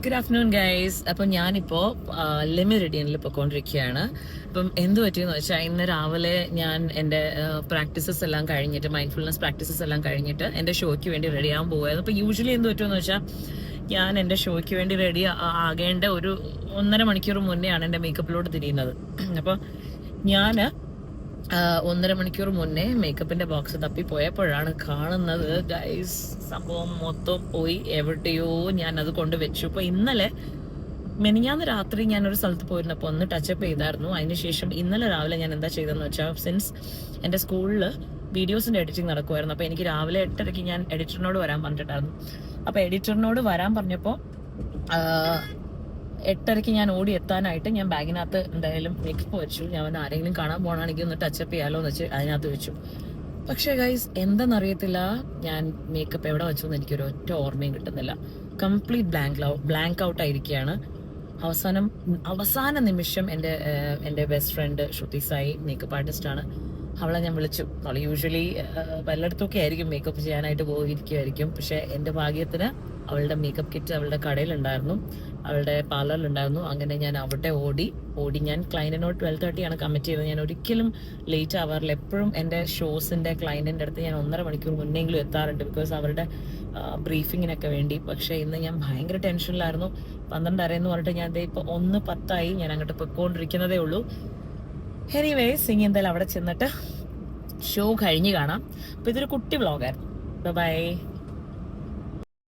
Good afternoon guys. അപ്പം ഞാനിപ്പോൾ ലെമിറിഡിയനിൽ പോയിക്കൊണ്ടിരിക്കുകയാണ്. അപ്പം എന്ത് പറ്റിയെന്ന് വെച്ചാൽ ഇന്ന് രാവിലെ ഞാൻ എൻ്റെ പ്രാക്ടീസസ് എല്ലാം കഴിഞ്ഞിട്ട്, മൈൻഡ്ഫുൾനെസ് പ്രാക്ടീസസ് എല്ലാം കഴിഞ്ഞിട്ട് എൻ്റെ ഷോയ്ക്ക് വേണ്ടി റെഡി ആകാൻ പോകുമായിരുന്നു. അപ്പോൾ യൂഷ്വലി എന്ത് പറ്റുമെന്ന് വെച്ചാൽ ഞാൻ എൻ്റെ ഷോയ്ക്ക് വേണ്ടി റെഡി ആകേണ്ട ഒരു 1.5 മണിക്കൂർ മുന്നെയാണ് എൻ്റെ മേക്കപ്പിലോട്ട് തിരിയുന്നത്. അപ്പോൾ ഞാൻ 1.5 മണിക്കൂർ മുന്നേ മേക്കപ്പിന്റെ ബോക്സ് തപ്പി പോയപ്പോഴാണ് കാണുന്നത് ഗൈസ്, സംഭവം മൊത്തം പോയി എവിടെയോ ഞാൻ അത് കൊണ്ടുവച്ചു. അപ്പൊ ഇന്നലെ മെനിഞ്ഞാന്ന് രാത്രി ഞാൻ ഒരു സ്ഥലത്ത് പോയിരുന്നപ്പോൾ ഒന്ന് ടച്ചപ്പ് ചെയ്തായിരുന്നു. അതിനുശേഷം ഇന്നലെ രാവിലെ ഞാൻ എന്താ ചെയ്തതെന്ന് വെച്ചാൽ, സിൻസ് എൻ്റെ സ്കൂളിൽ വീഡിയോസിന്റെ എഡിറ്റിംഗ് നടക്കുമായിരുന്നു, അപ്പോൾ എനിക്ക് രാവിലെ 8:30 ഞാൻ എഡിറ്ററിനോട് വരാൻ പറഞ്ഞിട്ടുണ്ടായിരുന്നു. അപ്പോൾ എഡിറ്ററിനോട് വരാൻ പറഞ്ഞപ്പോൾ 8:30 ഞാൻ ഓടി എത്താനായിട്ട് ഞാൻ ബാഗിനകത്ത് എന്തായാലും മേക്കപ്പ് വെച്ചു. ഞാൻ ആരെങ്കിലും കാണാൻ പോകണമെങ്കിൽ ഒന്ന് ടച്ചപ്പ് ചെയ്യാലോ എന്ന് വെച്ച് അതിനകത്ത് വെച്ചു. പക്ഷേ ഗൈസ്, എന്തെന്നറിയത്തില്ല, ഞാൻ മേക്കപ്പ് എവിടെ വെച്ചു എന്ന് എനിക്കൊരു ഒറ്റ ഓർമ്മയും കിട്ടുന്നില്ല. കംപ്ലീറ്റ് ബ്ലാങ്ക് ഔട്ട് ആയിരിക്കുകയാണ്. അവസാന നിമിഷം എൻ്റെ ബെസ്റ്റ് ഫ്രണ്ട് ശ്രുതി സായി, മേക്കപ്പ് ആർട്ടിസ്റ്റാണ്, അവളെ ഞാൻ വിളിച്ചു. അവൾ യൂഷ്വലി പലയിടത്തൊക്കെ ആയിരിക്കും മേക്കപ്പ് ചെയ്യാനായിട്ട് പോയിരിക്കുമായിരിക്കും. പക്ഷെ എൻ്റെ ഭാഗ്യത്തിന് അവളുടെ മേക്കപ്പ് കിറ്റ് അവളുടെ കടയിലുണ്ടായിരുന്നു, അവളുടെ പാർലറിലുണ്ടായിരുന്നു. അങ്ങനെ ഞാൻ അവിടെ ഓടി ഞാൻ ക്ലയൻറ്റിനോട് 12:30 ആണ് കമ്മിറ്റ് ചെയ്തത്. ഞാൻ ഒരിക്കലും ലേറ്റ് ആവാറില്ല. എപ്പോഴും എൻ്റെ ഷോസിൻ്റെ ക്ലയൻറ്റിൻ്റെ അടുത്ത് ഞാൻ 1.5 മണിക്കൂർ മുന്നെങ്കിലും എത്താറുണ്ട്, ബിക്കോസ് അവരുടെ ബ്രീഫിങ്ങിനൊക്കെ വേണ്ടി. പക്ഷേ ഇന്ന് ഞാൻ ഭയങ്കര ടെൻഷനിലായിരുന്നു. 12:30 എന്ന് പറഞ്ഞിട്ട് ഞാൻ ഇപ്പോൾ 1:10 ഞാൻ അങ്ങോട്ട് പൊയ്ക്കൊണ്ടിരിക്കുന്നതേ ഉള്ളൂ. എനിവേസ്, ഇനി എന്തായാലും അവിടെ ചെന്നിട്ട് ഷോ കഴിഞ്ഞ് കാണാം. അപ്പോൾ ഇതൊരു കുട്ടി വ്ളോഗായിരുന്നു. ബൈ.